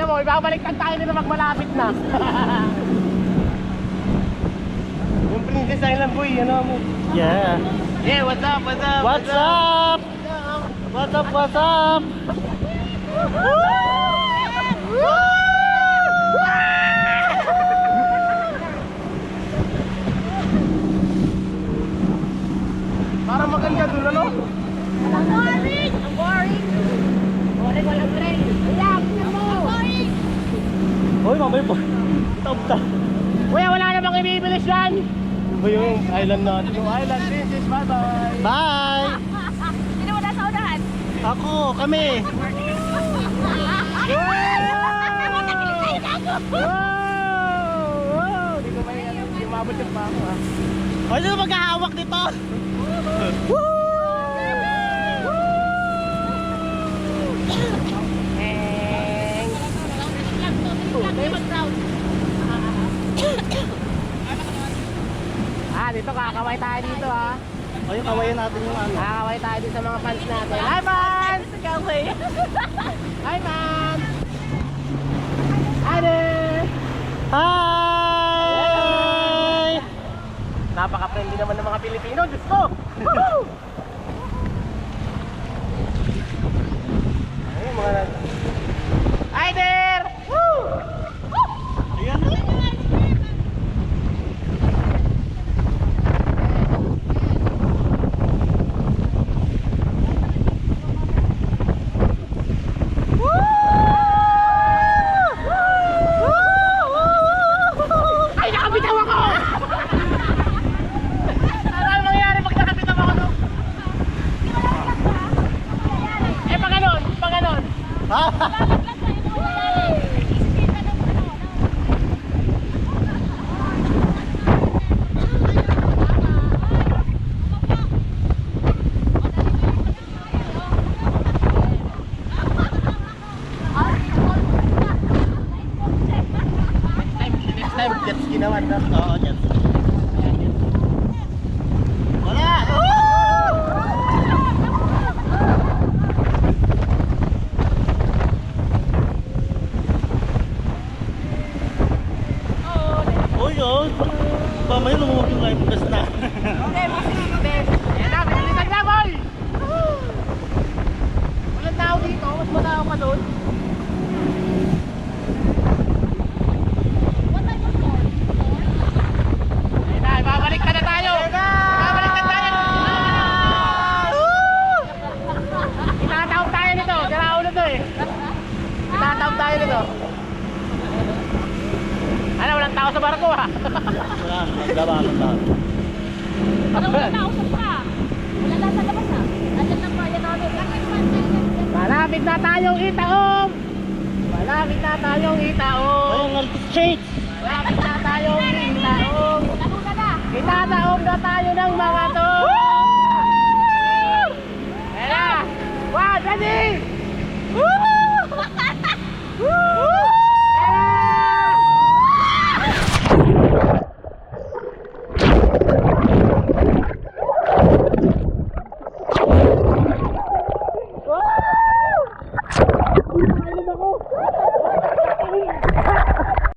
Tingnan mo, ibabaliktad tayo nila magmalapit na. Yung Princess Island boy, ano mo? Yeah. Yeah, what's up, what's up? What's up? What's up, what's up? Parang maganda dun, ano? Ang boring! Ang boring! Boring, walang train. Ayan, tingnan mo! Ang boring! Hoy, mamay po. Ito. Kuya, wala na bang ibibilis yan? Ba yung island natin? Yung island princess, bye-bye! Bye! Sino mo nasa unahan? Ako, kami. Wow! Hindi ko may hindi mabot yung pa ako, ha? O, sino maghahawak dito? Dito kakaway tayo dito, ha? O, yung kawayan natin yung ano. Kakaway tayo dito sa mga fans natin. Hi, fans! Hi, fans! Hi there! Hi! Napaka-friendly naman ng mga Pilipino, Diyos ko! Woohoo! Ayun, mga Hi there! Woo! Ayan. Ay, nakabitaw ako! Ano ang mangyayari pag nakabitaw ako, no? Eh, pag ganon, pag ganon. Next time, jet ski naman, no? Oo, yan. Wala! Uy, oh. Mamaya lumuwag yung life vest na. Okay, ayan na, may bilisag na, boy! Walang tao dito, mas matao pa doon. Ayun na, babaliktad na tayo! Babaliktad tayo! Itatawag tayo nito, sira ulo to eh. Itatawag tayo nito. Ano, walang tao sa barko, ha? Wala, naglabanan tayo. Ano wala na usap ka? Wala na sa labas ha? Andyan lang kaya namin. Malapit na tayong itaom! Malapit na tayong itaom! Ayun, anti-shades! Malapit na tayong itaom! Lalo na na! Itataom na tayo ng mga to!